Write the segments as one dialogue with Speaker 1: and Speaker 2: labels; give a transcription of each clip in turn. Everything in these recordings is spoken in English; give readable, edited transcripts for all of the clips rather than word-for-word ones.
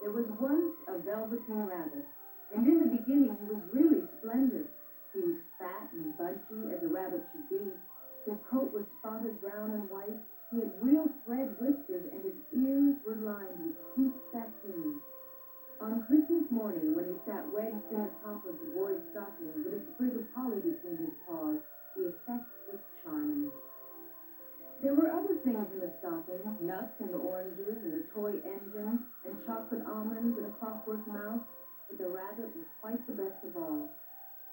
Speaker 1: There was once a velveteen rabbit, and in the beginning he was really splendid. He was fat and bunchy, as a rabbit should be. His coat was spotted brown and white. He had real thread whiskers, and his ears were lined with pink satin. On Christmas morning, when he sat wedged in the top of the boy's stocking with a sprig of holly between his paws, the effect was charming. There were other things in the stocking, nuts and oranges and a toy engine and chocolate almonds and a clockwork mouse, but the rabbit was quite the best of all.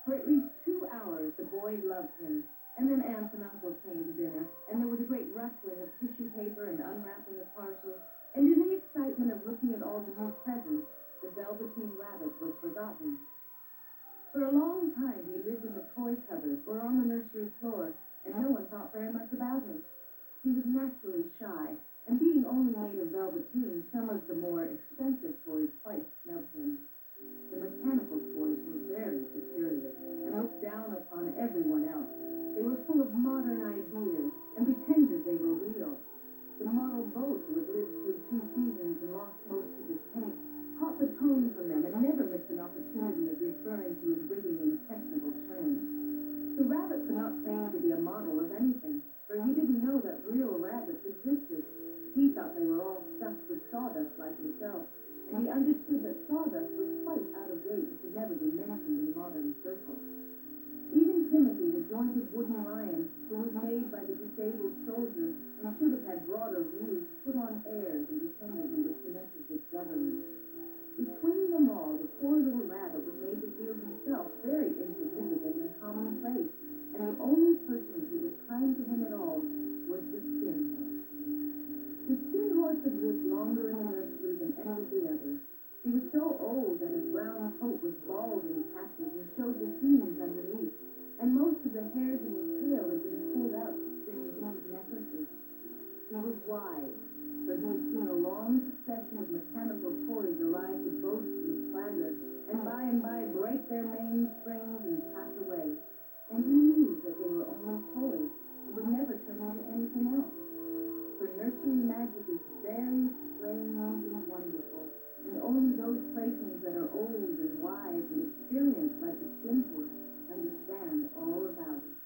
Speaker 1: For at least 2 hours the boy loved him, and then aunts and uncles came to dinner, and there was a great rustling of tissue paper and unwrapping of parcels, and in the excitement of looking at all the new presents, the velveteen rabbit was forgotten. For a long time he lived in the toy cupboard or on the nursery floor, and no one thought very much about him. He was naturally shy, and being only made of velveteen, some of the more expensive toys quite snubbed him. The mechanical toys were very superior, and looked down upon everyone else. They were full of modern ideas, and pretended they were real. The model boat that lived through 2 seasons and lost most of its paint caught the tone from them, and never missed an opportunity of referring to his rigging in technical terms. The rabbit could not claim to be a model of anything, for he didn't know that real rabbits existed. He thought they were all stuffed with sawdust like himself, and he understood that sawdust was quite out of date and could never be mentioned in modern circles. Even Timothy, the jointed wooden lion, who was made by the disabled soldiers and should have had broader views, put on airs and pretended he was connected with government. Between them all, the poor little rabbit was made to feel himself very insignificant and commonplace, and the only person who was kind to him at all was the skin horse. The skin horse had lived longer in the nursery than any of the others. He was so old that his brown coat was bald in patches and showed the seams underneath, and most of the hairs in his tail had been pulled out to spin huge necklaces. He was wise, for he had seen a long succession of mechanical toys arrive to boast and swagger, and by break their mainsprings and pass away. And he knew that they were only toys and would never turn into anything else. For nursery magic is very strange and wonderful, and only those playthings that are old and wise and experienced like the skin horse understand all about it.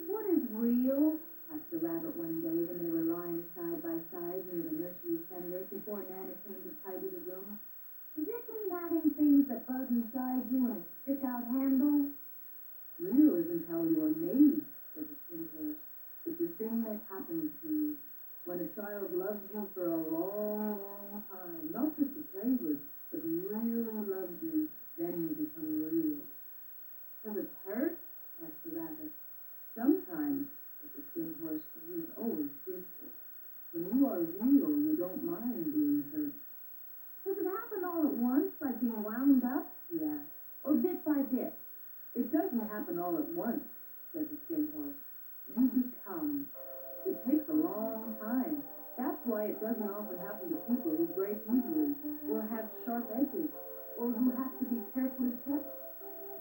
Speaker 1: What is real? Asked the rabbit one day when they were lying side by side near the nursery fender before Nana came to tidy the room. Does it mean having things that buzz inside you and a stick-out handle? Real isn't how you are made, said the skin horse. It's a thing that happens to you when a child loves you for a long, long time, not just to play with, but really loves you, then you become real. Does it hurt? Asked the rabbit. Sometimes, said the skin horse, for he is always truthful. When you are real, you don't mind being hurt. Does it happen all at once, like being wound up? He asked. Or bit by bit? It doesn't happen all at once, said the skin horse. You become. It takes a long time. That's why it doesn't often happen to people who break easily, or have sharp edges, or who have to be carefully kept.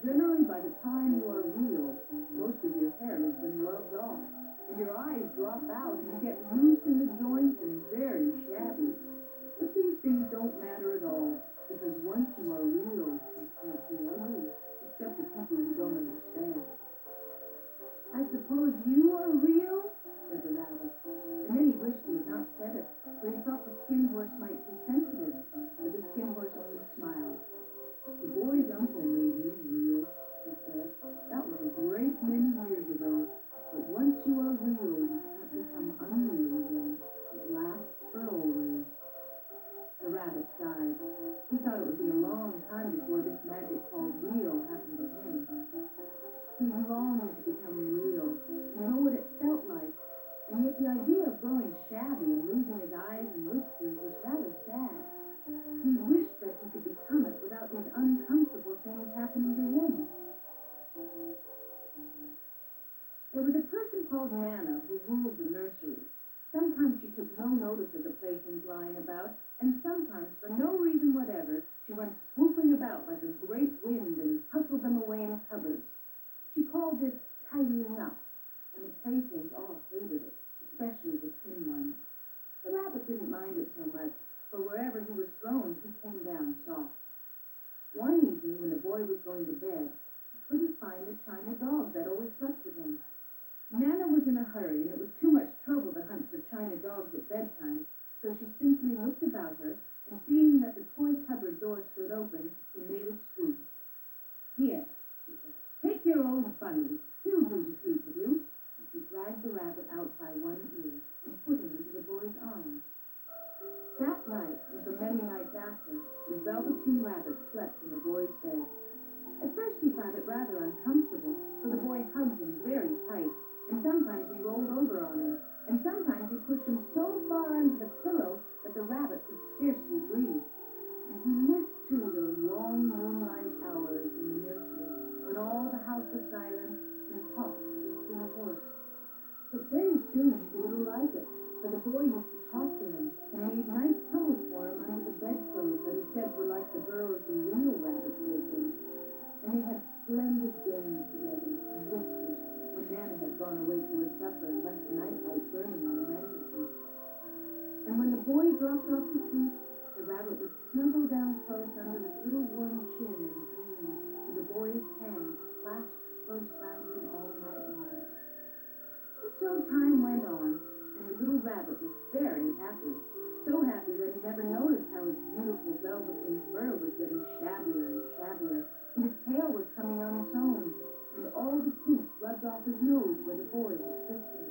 Speaker 1: Generally, by the time you are real, most of your hair has been rubbed off, and your eyes drop out, and you get loose in the joints and very shabby. But these things don't matter at all, because once you are real, you can't be ugly, except to people who don't understand. I suppose you are real? Said the rabbit. And then he wished he had not said it, for he thought the skin horse might be sensitive, but the skin horse only smiled. The boy's uncle made me real, he said. That was a great many years ago, but once you are real, you can't become unreal again. It lasts for always. The rabbit sighed. He thought it would be a long time before this magic called real happened to him. He longed to become real, to know what it felt like, and yet the idea of growing shabby and losing his eyes and whiskers was rather sad. He wished that he could become it without these uncomfortable things happening to him. There was a person called Nana who ruled the nursery. Sometimes she took no notice of the playthings lying about, and sometimes, for no reason whatever, she went swooping about like a great wind and hustled them away in cupboards. She called this tidying up, and the playthings all hated it, especially the tin ones. The rabbit didn't mind it so much, for wherever he was thrown, old bunny, he'll do to sleep with you." And she dragged the rabbit out by one ear and put him into the boy's arms. That night, and for many nights after, the Velveteen Rabbit slept in the boy's bed. At first he found it rather uncomfortable, for the boy hugged him very tight, and sometimes he rolled over on him, and sometimes he pushed him so far under the pillow that the rabbit could scarcely breathe. And he missed, too, those long moonlight hours in the nursery, when all the house was silent and talked to the still horse. But very soon he grew to like it, for the boy used to talk to him, and made nice tunnels for him under the bedclothes that he said were like the burrows the real rabbits lived in. And they had splendid games together, and whispers, when Nana had gone away to her supper and left the nightlight burning on the mantelpiece. And when the boy dropped off to sleep, the rabbit would snuggle down close under his little warm chin and dream, with the boy's hands clasped close round him all night long. And so time went on, and the little rabbit was very happy. So happy that he never noticed how his beautiful velveteen fur was getting shabbier and shabbier, and his tail was coming on its own, and all the pink rubbed off his nose where the boy was kissing.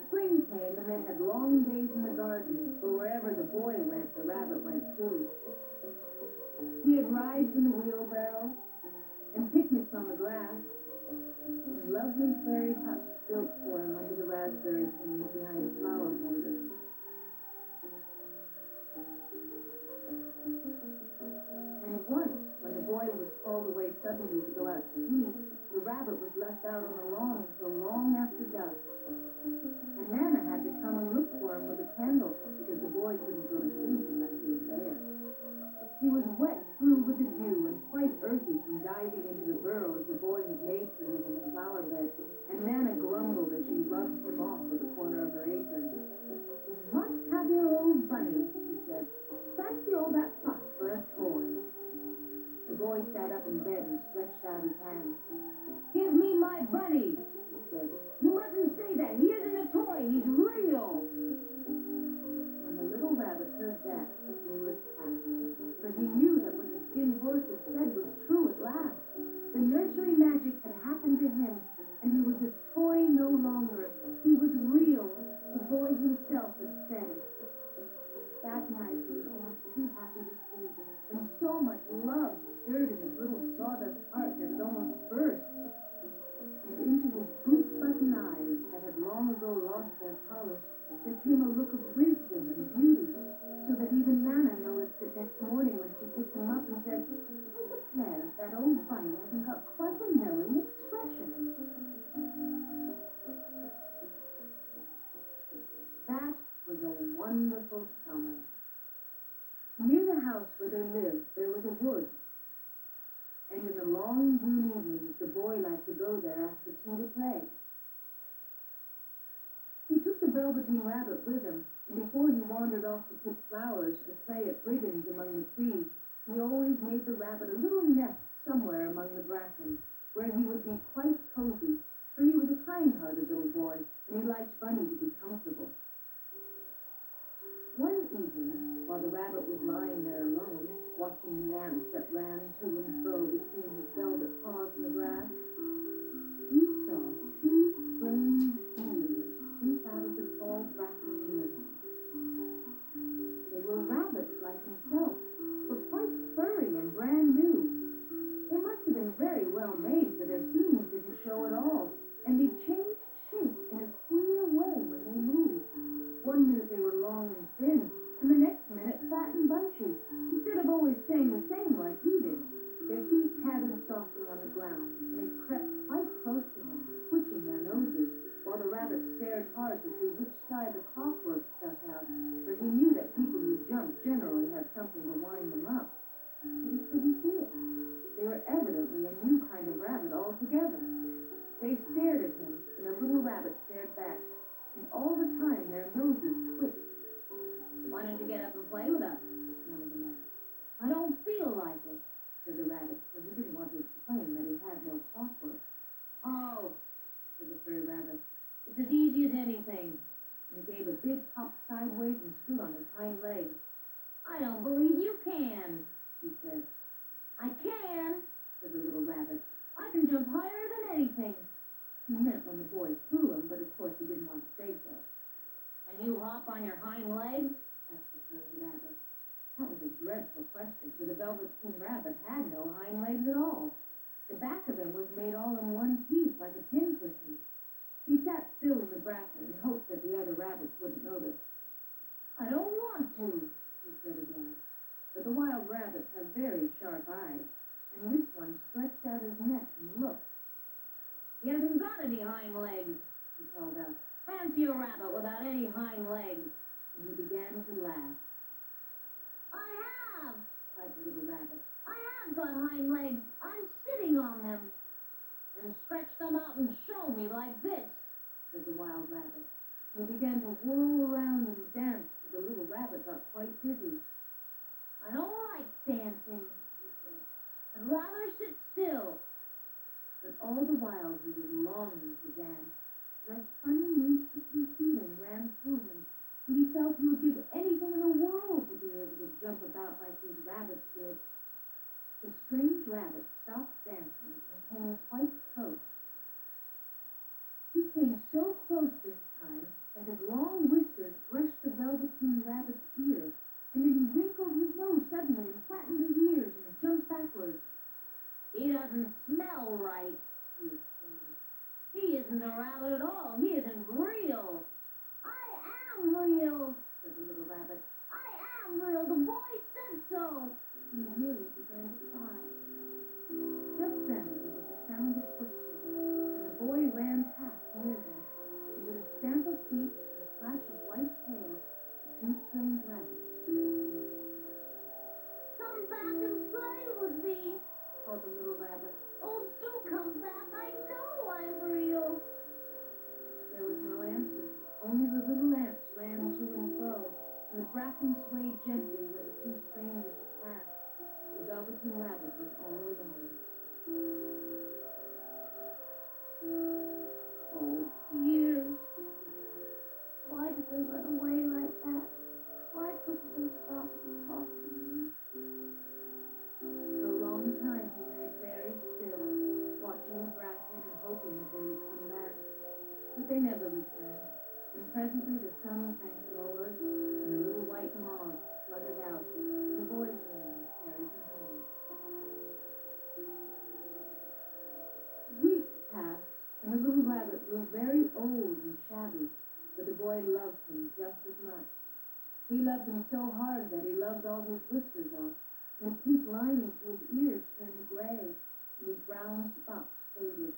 Speaker 1: Spring came, and they had long days in the garden, for wherever the boy went, the rabbit went too. He had rides in the wheelbarrow, and picnics on the grass, and lovely fairy huts built for him under the raspberry trees behind flower borders. And once, when the boy was called away suddenly to go out to eat, the rabbit was left out on the lawn until long after dusk. And Nana had to come and look for him with a candle, because the boy couldn't go to sleep unless he was there. He was wet through with the dew and quite earthy from diving into the burrows the boy had made for him in the flower bed, and Nana grumbled as she rubbed him off with the corner of her apron. "You must have your old bunny," she said. "Fancy all that fuss for a toy." The boy sat up in bed and stretched out his hands. "Give me my bunny," he said. "You mustn't say that. He isn't a toy. He's real." When the little rabbit heard that, he was happy, for he knew that what the skin horse had said was true at last. The nursery magic had happened to him, and he was a toy no longer. He was real. The boy himself had said it. That night he was almost too happy to sleep, and so much love stirred in his little sawdust heart that it almost burst. And into his boot-button eyes that had long ago lost their polish, there came a look of wisdom and beauty, so that even Nana noticed it next morning when she picked him up and said, "I declare if that old bunny hasn't got quite a knowing expression." That was a wonderful summer. Near the house where they lived, there was a wood. And in the long June evenings, the boy liked to go there after tea to play. He took the Velveteen Rabbit with him, and before he wandered off to pick flowers or play at brigands among the trees, he always made the rabbit a little nest somewhere among the bracken, where he would be quite cozy, for he was a kind-hearted little boy, and he liked Bunny to be comfortable. One evening, while the rabbit was lying there alone, watching the ants that ran to and fro between his velvet paws in the grass, he saw two strange beings creep out of the tall bracken near him. They were rabbits like himself, but quite furry and brand new. They must have been very well made, for their seams didn't show at all, and they changed shape in a queer way when they moved. One minute they were long and thin, and the next minute fat and bunchy, instead of always staying the same like he did. Their feet padded softly on the ground, and they crept quite close to him, twitching their noses, while the rabbit stared hard to see which side the clockwork stuck out, for he knew that people who jumped generally had something to wind them up. But he couldn't see it. They were evidently a new kind of rabbit altogether. They stared at him, and the little rabbit stared back, and all the time their noses twitched. "Why don't you get up and play with us?" one of them asked. "I don't feel like it," said the rabbit, for he didn't want to explain that he had no clockwork. "Oh," said the furry rabbit, "it's as easy as anything. and he gave a big hop sideways and stood on his hind legs. "I don't believe you can," he said. "I can," said the little rabbit. "I can jump higher than anything." He meant when the boy threw him, but of course he didn't want to say so. "Can you hop on your hind legs?" asked the furry rabbit. That was a dreadful question, for the velveteen rabbit had no hind legs at all. The back of him was made all in one piece, like a pincushion. He sat still in the bracken and hoped that the other rabbits wouldn't notice. "I don't want to," he said again. But the wild rabbits have very sharp eyes, and this one stretched out his neck and looked. "He hasn't got any hind legs," he called out. "Fancy a rabbit without any hind legs." And he began to laugh. "I have," cried the little rabbit. "I have got hind legs. I'm sitting on them." "And stretch them out and show me like this," said the wild rabbit. And he began to whirl around and dance till the little rabbit got quite dizzy. "I don't like dancing," he said. "I'd rather sit still." But all the while he was longing to dance. And a funny new sickly feeling ran through him, and he felt he would give anything in the world to be able to jump about like these rabbits did. The strange rabbit stopped dancing and came quite close. He came so close this time that his long whiskers brushed the velveteen rabbit's ear, and then he wrinkled his nose suddenly and flattened his ears and jumped backwards. "He doesn't smell right," he exclaimed. "He isn't a rabbit at all. He isn't real." "I am real," said the little rabbit. "I am real. The boy said so." He nearly began to cry. Just then there was a sound of footsteps, and the boy ran past near them, and with a stamp of feet and a flash of white tail, the two strange rabbits stood. "Come back and play with me," called the little rabbit. "Oh, do come back. I know I'm real." There was no answer. Only the little lamps ran to and fro, and the bracken swayed gently where the two strangers had passed. The velveteen rabbit was all alone. "Oh, dear. Why did they run away like that? Why couldn't they stop and talk to me?" For a long time he lay very still, watching the bracken and hoping that they would come back. But they never returned, and presently the sun sank lower, and the little white moths fluttered out. The boy came and carried him home. Weeks passed, and the little rabbit grew very old and shabby, but the boy loved him just as much. He loved him so hard that he loved all his whiskers off, and the pink lining to his ears turned gray, and his brown spots faded.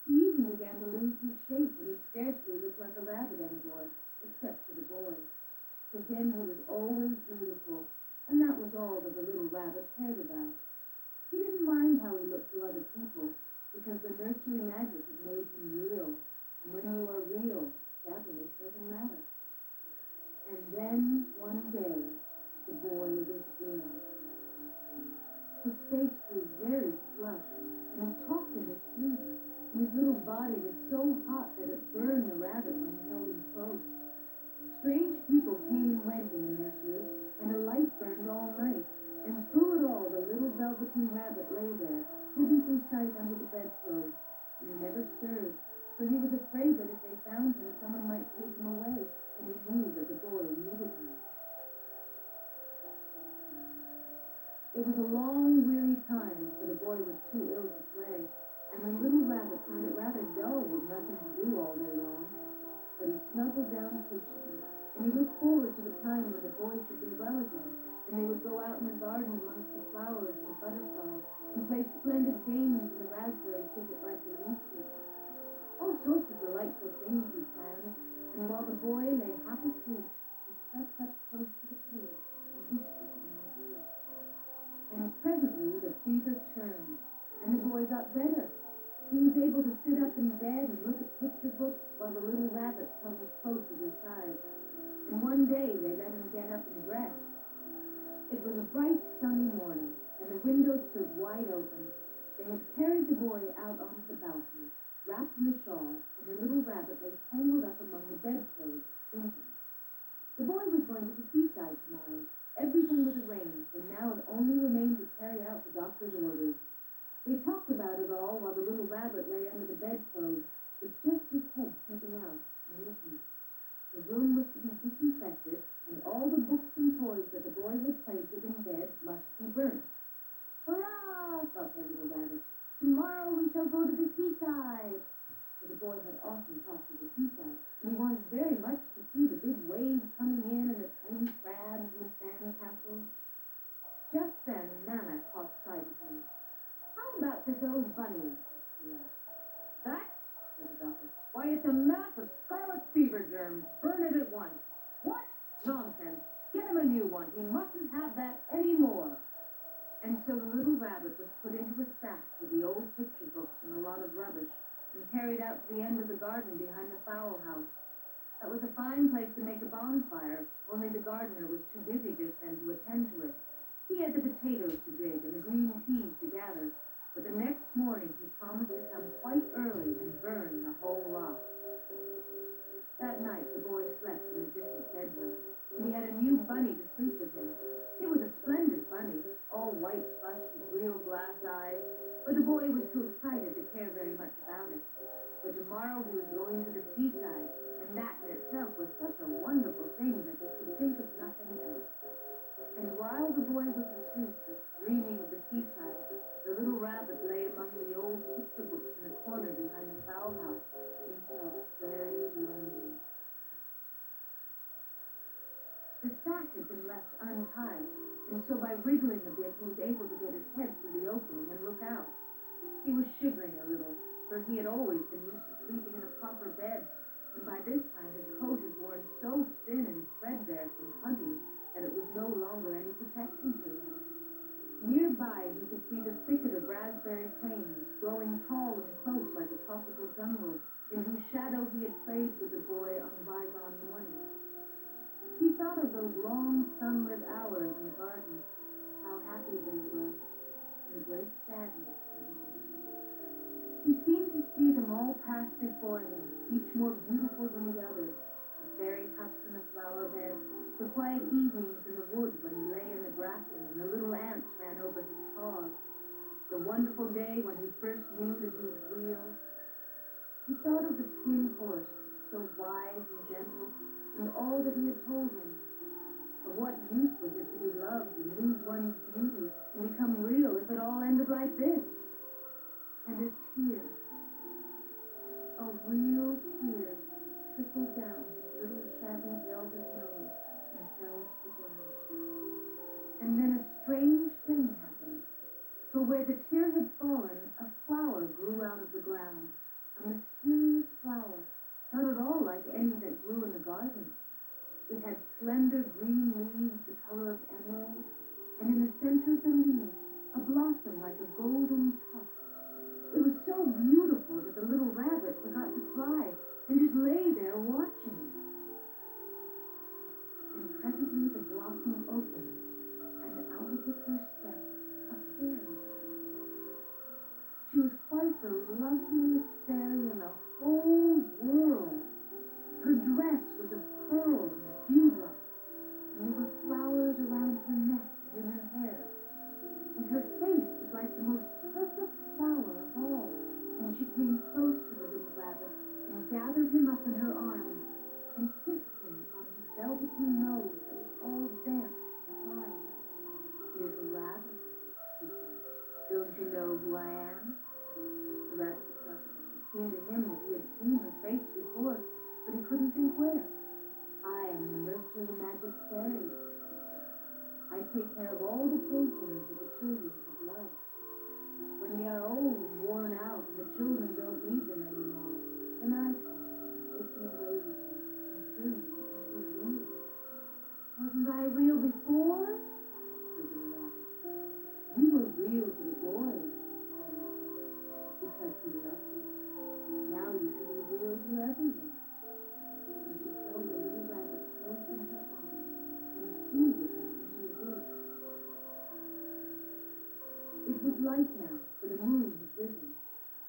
Speaker 1: He even began to lose his shape, and he scarcely looked like a rabbit anymore, except for the boy. For him he was always beautiful, and that was all that the little rabbit cared about. He didn't mind how he looked to other people, because the nursery magic had made him real, and when you are real, shabbiness doesn't matter. And then, one day, the boy was ill. His face grew very flushed, and he talked in his sleep, and his little body was so hot that it burned the rabbit when he held him close. Strange people came and went in the nursery, and a light burned all night, and through it all the little velveteen rabbit lay there, hidden from sight under the bedclothes, and he never stirred, for he was afraid that if they found him, someone might take him away, and he knew that the boy needed him. It was a long, weary time, for the boy was too ill to play, and the little rabbit found it rather dull with nothing to do all day long. But he snuggled down patiently, and he looked forward to the time when the boy should be well again, and they would go out in the garden amongst the flowers and the butterflies, and play splendid games in the raspberry thicket like they used to. All sorts of delightful things he planned, and while the boy lay half asleep, he crept up close to the pillow and whispered in his ear. And presently the fever turned, and the boy got better. He was able to sit up in bed and look at picture books while the little rabbit cuddled close at his side. And one day they let him get up and dress. It was a bright sunny morning, and the window stood wide open. They had carried the boy out onto the balcony, wrapped in a shawl, and the little rabbit lay tangled up among the bedclothes, rabbit lay under the bedclothes with just his head peeping out and listening. The room was to be disinfected, and all the books and toys that the boy had played with in bed must be burnt. Hurrah! Thought the little rabbit. Tomorrow we shall go to the seaside. For the boy had often talked of the seaside, and he wanted very much to see the big waves coming in and the tiny crabs and the sand castles. Just then Nana caught sight of him. How about this old bunny? She asked. That? Said the doctor. Why, it's a mass of scarlet fever germs. Burn it at once. What? Nonsense. Get him a new one. He mustn't have that any more. And so the little rabbit was put into a sack with the old picture books and a lot of rubbish, and carried out to the end of the garden behind the fowl house. That was a fine place to make a bonfire, only the gardener was too busy just then to attend to it. He had the potatoes to dig and the green peas to gather, but the next morning he promised to come quite early and burn the whole lot. That night the boy slept in a distant bedroom, and he had a new bunny to sleep with him. It was a splendid bunny, all white plush with real glass eyes, but the boy was too excited to care very much about it. For tomorrow he was going to the seaside, and that in itself was such a wonderful thing that he could think of nothing else. And while the boy was asleep, dreaming of the seaside, the little rabbit lay among the old picture books in the corner behind the fowl house. He felt very lonely. The sack had been left untied, and so by wriggling a bit he was able to get his head through the opening and look out. He was shivering a little, for he had always been used to sleeping in a proper bed, and by this time his coat had worn so thin and threadbare from hugging that it was no longer any protection to him. Nearby he could see the thicket of raspberry canes, growing tall and close like a tropical jungle, in whose shadow he had played with the boy on bygone mornings. He thought of those long sunlit hours in the garden, how happy they were, and great sadness came on him. He seemed to see them all pass before him, each more beautiful than the other, the fairy huts in the flower bed, the quiet evenings in the wood when he lay in the bracken and the little ants ran over his paws, the wonderful day when he first knew that he was real. He thought of the skin horse, so wise and gentle, and all that he had told him. Of what use was it to be loved and lose one's beauty and become real if it all ended like this? And a tear, a real tear, trickled down his little shabby velvet nose and fell to the ground. And then a strange thing happened, for where the tear had fallen, a flower grew out of the ground, a mysterious flower, not at all like any that grew in the garden. It had slender green leaves the color of emerald, and in the center of the leaves, a blossom like a golden tuft. It was so beautiful that the little rabbit forgot to cry and just lay there watching it. And presently the blossom opened, and out of it there stepped a fairy. She was quite the loveliest fairy in the whole world. Her dress was of pearls and dewdrops, and there were flowers around her neck and in her hair. And her face was like the most perfect flower of all. And she came close to the little rabbit and gathered him up in her arms and kissed him on his velveteen nose that was all damp and dry. "Little rabbit," she said, "don't you know who I am?" The rabbit was nothing. It seemed to him that he had seen her face before, but he couldn't think where. "I am the nursery magic fairy," she said. "I take care of all the playthings of the children of life. When they are old and worn out and the children don't need them anymore, then I come, take them away with me, and turn them into real." "Wasn't I real before?" said the rabbit. "You were real to the boy," because he loved you. Now you should be real to everyone." And she held the little rabbit close in her arms and soothed him into the wood. It was light now, for the moon had risen.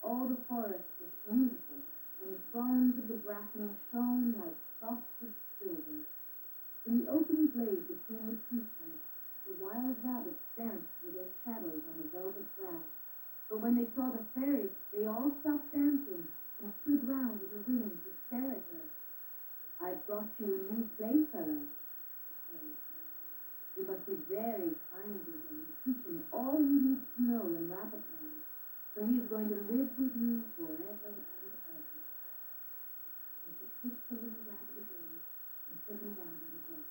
Speaker 1: All the forest was beautiful, and the fronds of the bracken shone like frosted silver. In the open glade between the tree trunks, the wild rabbits danced with their shadows on the velvet grass. But when they saw the fairy, they all stopped brought you a new playfellow. You must be very kind to him and teach him all he needs to know in Rabbit Land, for he is going to live with you forever and ever." And she kissed the little rabbit again and put him down on the bed.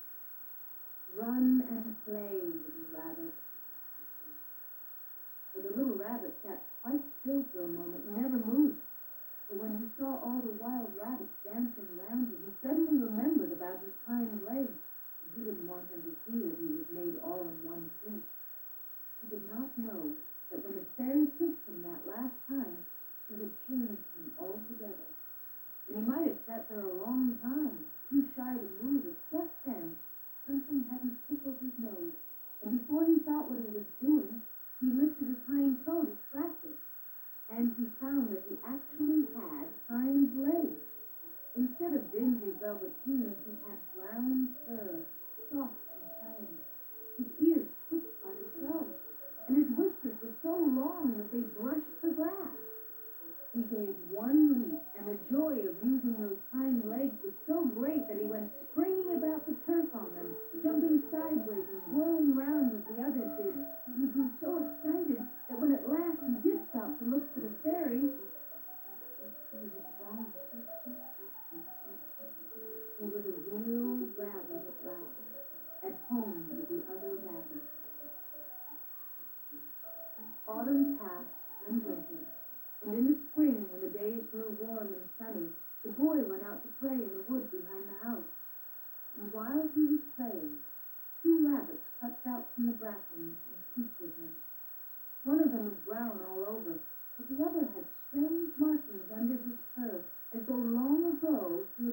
Speaker 1: "Run and play, little rabbit," she said. But the little rabbit sat quite still for a moment and never moved. But when he saw all the wild rabbits dancing around him, he suddenly remembered about his hind legs. He didn't want them to see that he was made all in one piece. He did not know that when the fairy kissed him that last time, she had changed him altogether. And he might have sat there a long time, too shy to move, but just then something hadn't tickled his nose, and before he thought what he was doing, he lifted his hind toe to scratch it, and he found that he actually had hind legs. Instead of dingy velveteen, he had brown fur, soft and shiny. His ears twitched by themselves, and his whiskers were so long that they brushed the grass. He gave one leap, and the joy of using those hind legs was so great that he went springing about the turf on them, jumping sideways and whirling round as the others did, and he grew so excited that when at last he did stop to look for the fairy, he was gone. He was a real rabbit at last, at home with the other rabbits. Autumn passed and winter, and in the spring, when the days grew warm and sunny, the boy went out to play in the wood behind the house. And while he was playing, two rabbits crept out from the bracken and peeped at him. One of them was brown all over, but the other had strange markings under his fur, as though long ago he